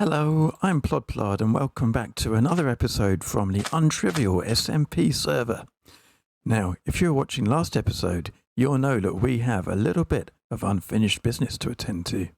Hello, I'm Plod and welcome back to another episode from the Untrivial SMP server. Now, if you were watching last episode, you'll know that we have a little bit of unfinished business to attend to.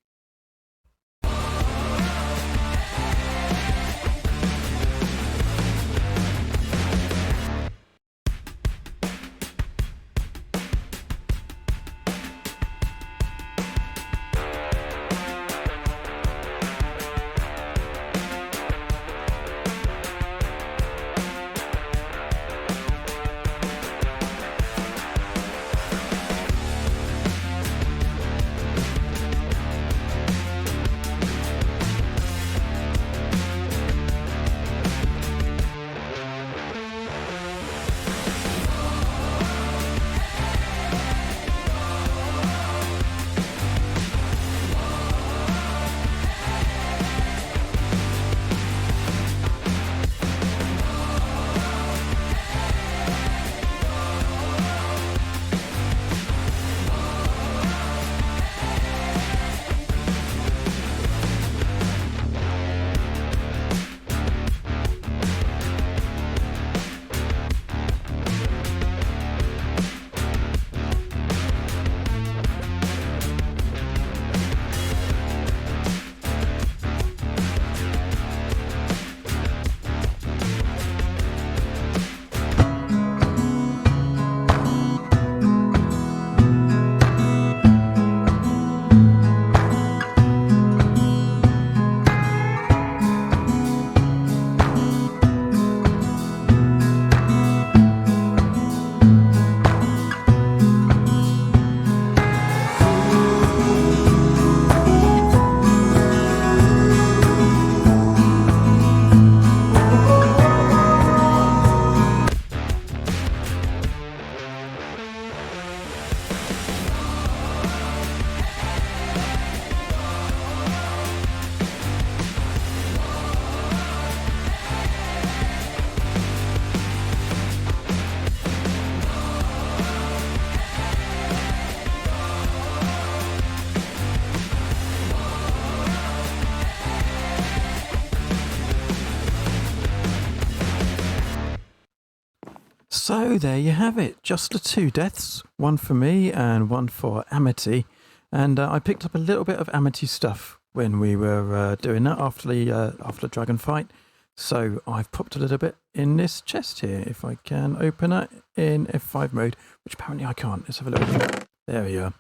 So there you have it, just the two deaths, one for me and one for Amity. And I picked up a little bit of Amity stuff when we were doing that after the dragon fight. So I've popped a little bit in this chest here, if I can open it in F5 mode, which apparently I can't. Let's have a look. There we are.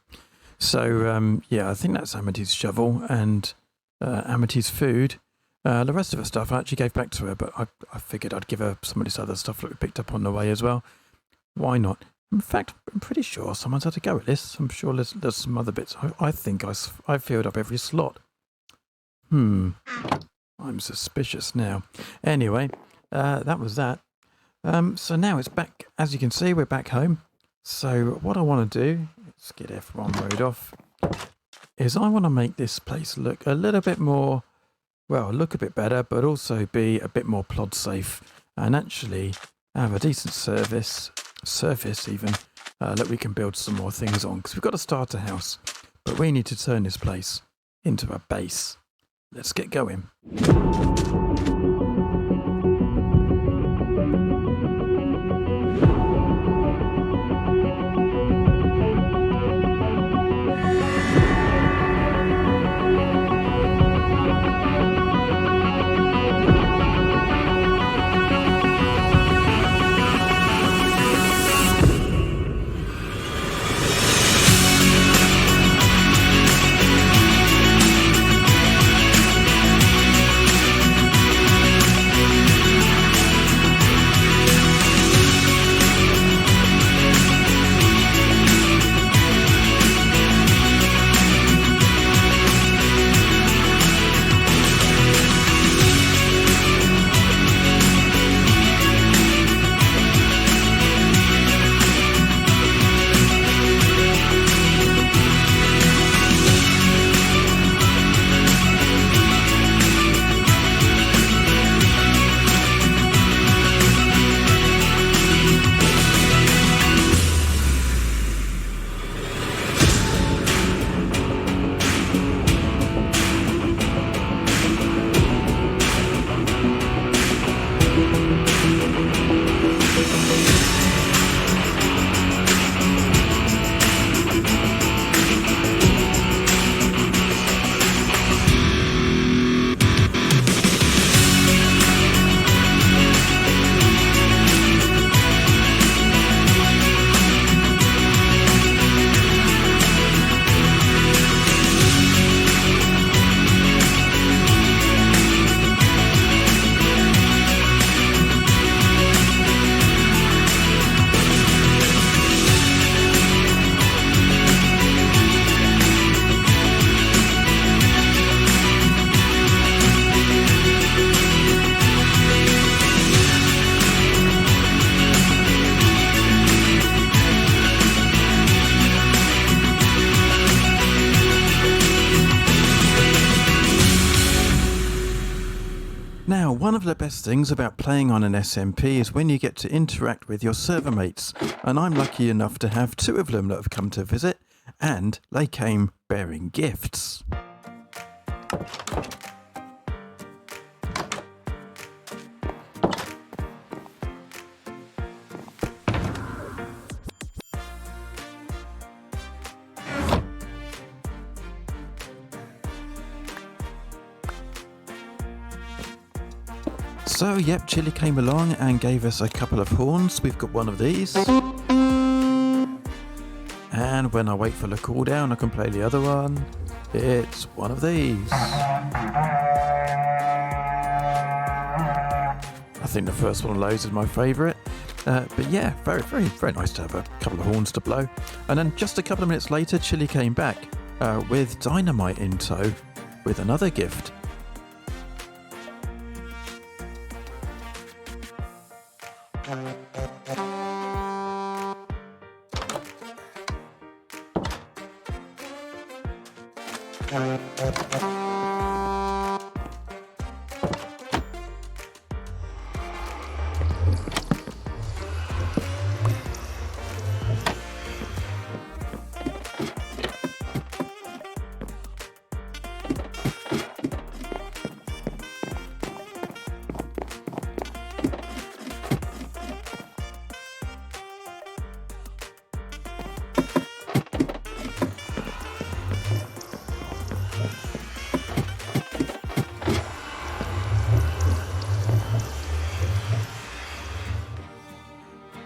So yeah, I think that's Amity's shovel and Amity's food. The rest of her stuff I actually gave back to her, but I figured I'd give her some of this other stuff that we picked up on the way as well. Why not? In fact, I'm pretty sure someone's had a go at this. I'm sure there's some other bits. I think I filled up every slot. I'm suspicious now. Anyway, that was that. So now it's back. As you can see, we're back home. So what I want to do, let's get F1 mode off, is I want to make this place look a little bit more, well, look a bit better, but also be a bit more plod safe and actually have a decent surface even, that we can build some more things on, because we've got a starter house, but we need to turn this place into a base. Let's get going. Now, one of the best things about playing on an SMP is when you get to interact with your server mates, and I'm lucky enough to have 2 of them that have come to visit, and they came bearing gifts. So, yep, Chili came along and gave us a couple of horns. We've got one of these. And when I wait for the cooldown, I can play the other one. It's one of these. I think the first one of those is my favourite. But yeah, very, very, very nice to have a couple of horns to blow. And then just a couple of minutes later, Chili came back with dynamite in tow with another gift.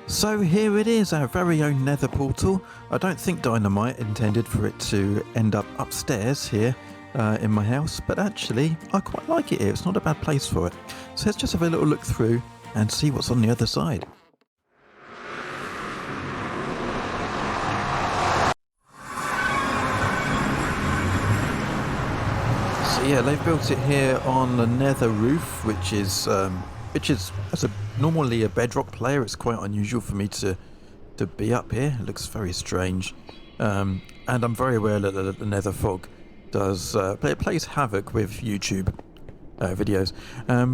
So here it is, our very own nether portal. I don't think Dynamite intended for it to end up upstairs here in my house, but actually I quite like it here. It's not a bad place for it. So let's just have a little look through and see what's on the other side. So yeah, they've built it here on the nether roof, which is as normally a bedrock player, it's quite unusual for me to be up here. It looks very strange, and I'm very aware that the nether fog does plays havoc with YouTube videos,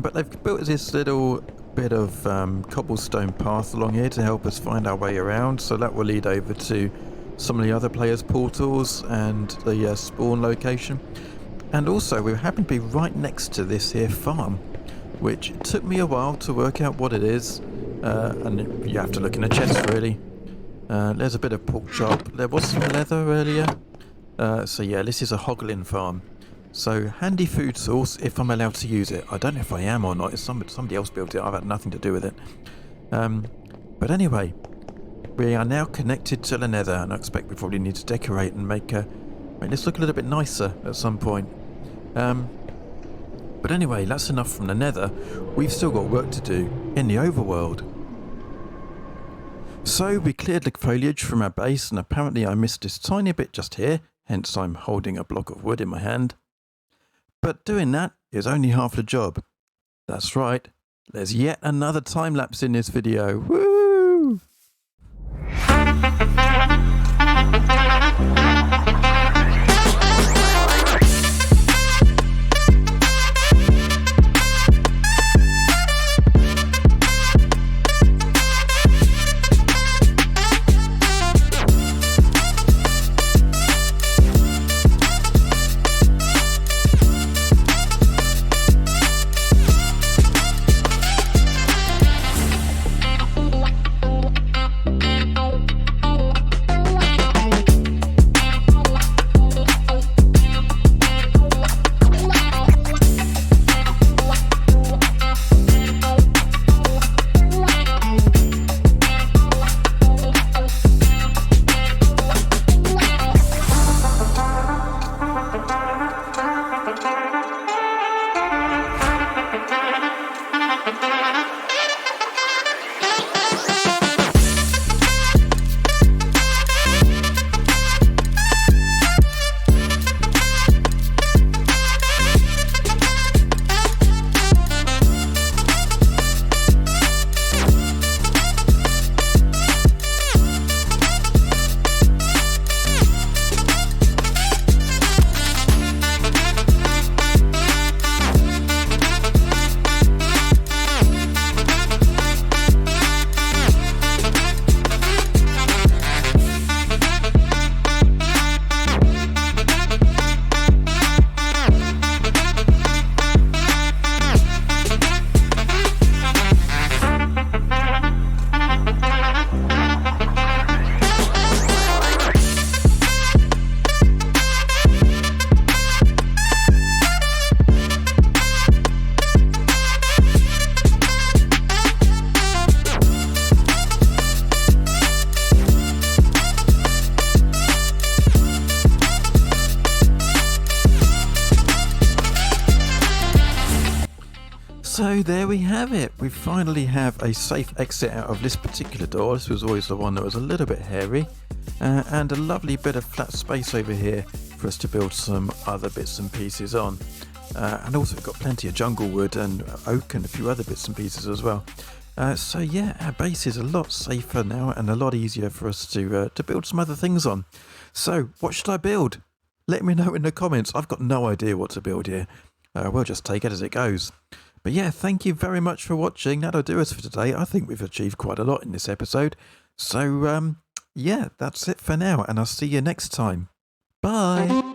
but they've built this little bit of cobblestone path along here to help us find our way around, so that will lead over to some of the other players' portals and the spawn location. And also we happen to be right next to this here farm, which took me a while to work out what it is, and you have to look in the chest really. There's a bit of pork chop, there was some leather earlier, so yeah, this is a hoglin farm. So handy food source if I'm allowed to use it. I don't know if I am or not, it's somebody else built it, I've had nothing to do with it. But anyway, we are now connected to the nether, and I expect we probably need to decorate and make this look a little bit nicer at some point. But anyway, that's enough from the nether. We've still got work to do in the overworld. So we cleared the foliage from our base, and apparently I missed this tiny bit just here, hence I'm holding a block of wood in my hand. But doing that is only half the job. That's right, there's yet another time lapse in this video. Woo! So there we have it. We finally have a safe exit out of this particular door. This was always the one that was a little bit hairy. And a lovely bit of flat space over here for us to build some other bits and pieces on. And also we've got plenty of jungle wood and oak and a few other bits and pieces as well. So yeah, our base is a lot safer now and a lot easier for us to build some other things on. So what should I build? Let me know in the comments. I've got no idea what to build here. We'll just take it as it goes. But yeah, thank you very much for watching. That'll do us for today. I think we've achieved quite a lot in this episode. So yeah, that's it for now, and I'll see you next time. Bye.